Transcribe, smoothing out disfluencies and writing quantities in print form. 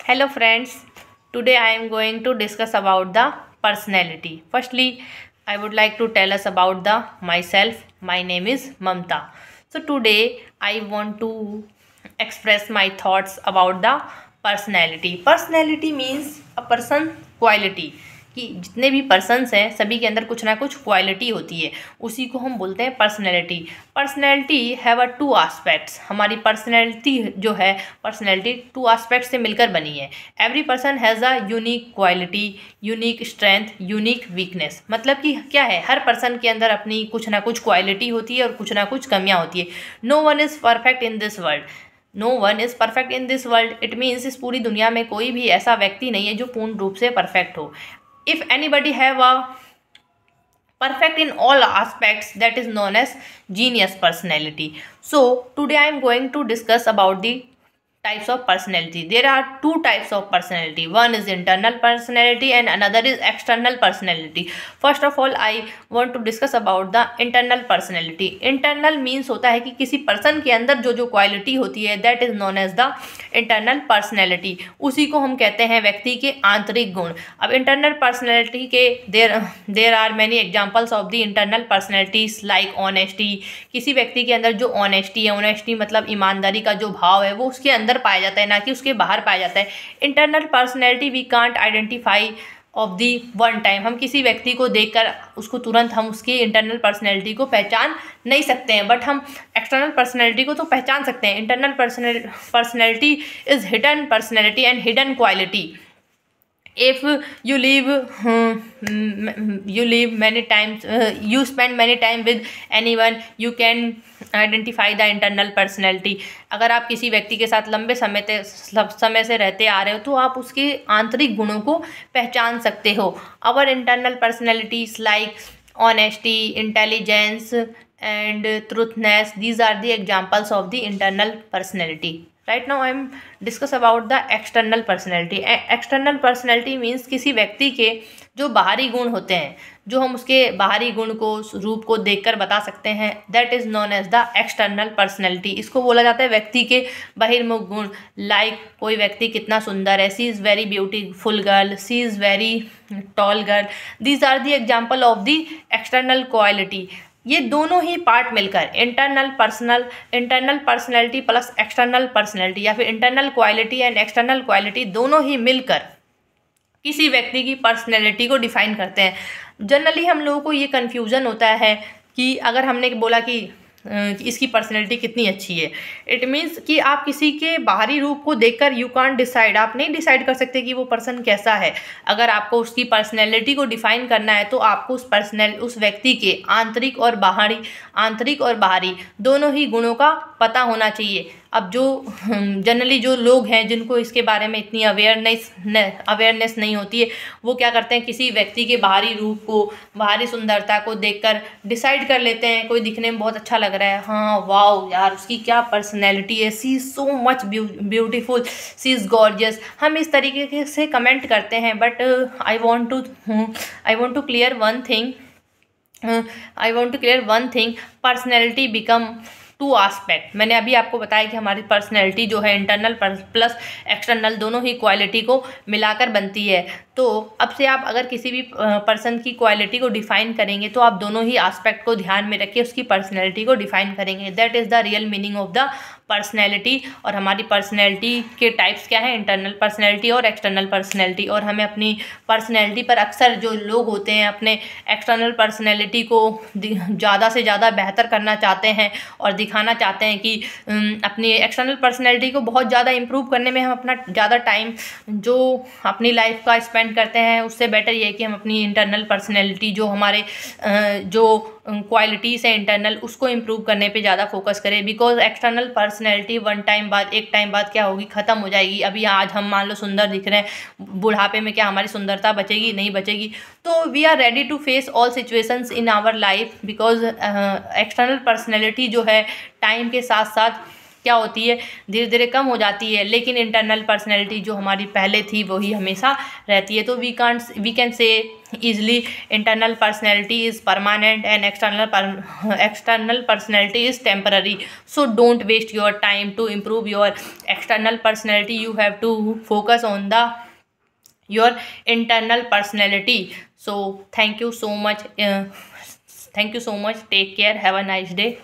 Hello friends, today I am going to discuss about the personality. Firstly, I would like to tell us about the myself. My name is Mamta. So today I want to express my thoughts about the personality. Personality means a person quality. कि जितने भी persons हैं सभी के अंदर कुछ ना कुछ क्वालिटी होती है, उसी को हम बोलते हैं personality. Personality have a two aspects. हमारी पर्सनैलिटी जो है, पर्सनैलिटी टू आस्पेक्ट्स से मिलकर बनी है। Every person has a unique quality, unique strength, unique weakness. मतलब कि क्या है, हर पर्सन के अंदर अपनी कुछ ना कुछ क्वालिटी होती है और कुछ ना कुछ कमियाँ होती है। No one is perfect in this world. No one is perfect in this world. It means इस पूरी दुनिया में कोई भी ऐसा व्यक्ति नहीं है जो पूर्ण रूप से परफेक्ट हो। If anybody have a perfect in all aspects, that is known as genius personality. So today I am going to discuss about the types of personality. There are two types of personality. One is internal personality and another is external personality. First of all I want to discuss about the internal personality. Internal means होता है कि किसी person के अंदर जो जो quality होती है, that is known as the internal personality. उसी को हम कहते हैं व्यक्ति के आंतरिक गुण। अब internal personality के there are many examples of the internal personalities like honesty. किसी व्यक्ति के अंदर जो ऑनेस्टी है, ऑनेस्टी मतलब ईमानदारी का जो भाव है, वो उसके अंदर पाया जाता है, ना कि उसके बाहर पाया जाता है। Internal personality we can't identify of the one time. हम किसी व्यक्ति को देखकर उसको तुरंत हम उसकी इंटरनल पर्सनैलिटी को पहचान नहीं सकते हैं, बट हम एक्सटर्नल पर्सनैलिटी को तो पहचान सकते हैं। Internal personality is hidden personality and hidden quality. If you live many times, you spend many time with anyone, you can identify the internal personality. अगर आप किसी व्यक्ति के साथ लंबे समय से रहते आ रहे हो तो आप उसके आंतरिक गुणों को पहचान सकते हो. Our internal personalities like honesty, intelligence and truthness, these are the examples of the internal personality. Right now I am discuss about the external personality. External personality means किसी व्यक्ति के जो बाहरी गुण होते हैं, जो हम उसके बाहरी गुण को, रूप को देखकर बता सकते हैं, that is known as the external personality. इसको बोला जाता है व्यक्ति के बहिर्मुख गुण. लाइक कोई व्यक्ति कितना सुंदर है, she is very beautiful girl, she is very tall girl. These are the example of the external quality. ये दोनों ही पार्ट मिलकर internal personality plus external personality, या फिर internal quality and external quality, दोनों ही मिलकर किसी व्यक्ति की पर्सनैलिटी को डिफाइन करते हैं. जनरली हम लोगों को ये कन्फ्यूज़न होता है कि अगर हमने बोला कि इसकी पर्सनैलिटी कितनी अच्छी है, इट मीन्स कि आप किसी के बाहरी रूप को देखकर यू कांट डिसाइड, आप नहीं डिसाइड कर सकते कि वो पर्सन कैसा है. अगर आपको उसकी पर्सनैलिटी को डिफाइन करना है तो आपको उस व्यक्ति के आंतरिक और बाहरी दोनों ही गुणों का पता होना चाहिए. अब जो जनरली जो लोग हैं जिनको इसके बारे में इतनी अवेयरनेस नहीं होती है, वो क्या करते हैं, किसी व्यक्ति के बाहरी रूप को, बाहरी सुंदरता को देखकर डिसाइड कर लेते हैं. कोई दिखने में बहुत अच्छा लग रहा है, हाँ वाओ यार उसकी क्या पर्सनैलिटी है, she is so much beautiful, she is gorgeous. हम इस तरीके से कमेंट करते हैं, but I want to clear one thing. Personality become to aspect. मैंने अभी आपको बताया कि हमारी पर्सनैलिटी जो है इंटरनल प्लस एक्सटर्नल दोनों ही क्वालिटी को मिलाकर बनती है. तो अब से आप अगर किसी भी पर्सन की क्वालिटी को डिफाइन करेंगे तो आप दोनों ही आस्पेक्ट को ध्यान में रख के उसकी पर्सनैलिटी को डिफाइन करेंगे. That is the real meaning of the personality. और हमारी पर्सनैलिटी के टाइप्स क्या हैं, इंटरनल पर्सनैलिटी और एक्सटर्नल पर्सनैलिटी. और हमें अपनी पर्सनैलिटी पर अक्सर जो लोग होते हैं अपने एक्सटर्नल पर्सनैलिटी को ज़्यादा से ज़्यादा बेहतर करना चाहते हैं और दिखाना चाहते हैं कि अपनी एक्सटर्नल पर्सनैलिटी को बहुत ज़्यादा इम्प्रूव करने में हम अपना ज़्यादा टाइम जो अपनी लाइफ का स्पेंड करते हैं, उससे बेटर ये है कि हम अपनी इंटरनल पर्सनैलिटी जो हमारे जो क्वालिटीज़ है इंटरनल, उसको इम्प्रूव करने पे ज़्यादा फोकस करें. बिकॉज एक्सटर्नल पर्सनैलिटी एक टाइम बाद क्या होगी, ख़त्म हो जाएगी. अभी आज हम मान लो सुंदर दिख रहे हैं, बुढ़ापे में क्या हमारी सुंदरता बचेगी? नहीं बचेगी. तो we are ready to face all situations in our life, because external personality जो है टाइम के साथ साथ क्या होती है, धीरे धीरे कम हो जाती है, लेकिन इंटरनल पर्सनैलिटी जो हमारी पहले थी वही हमेशा रहती है। तो we can say easily internal personality is permanent and external personality is temporary. So don't waste your time to improve your external personality. You have to focus on the your internal personality. So thank you so much, take care, have a nice day.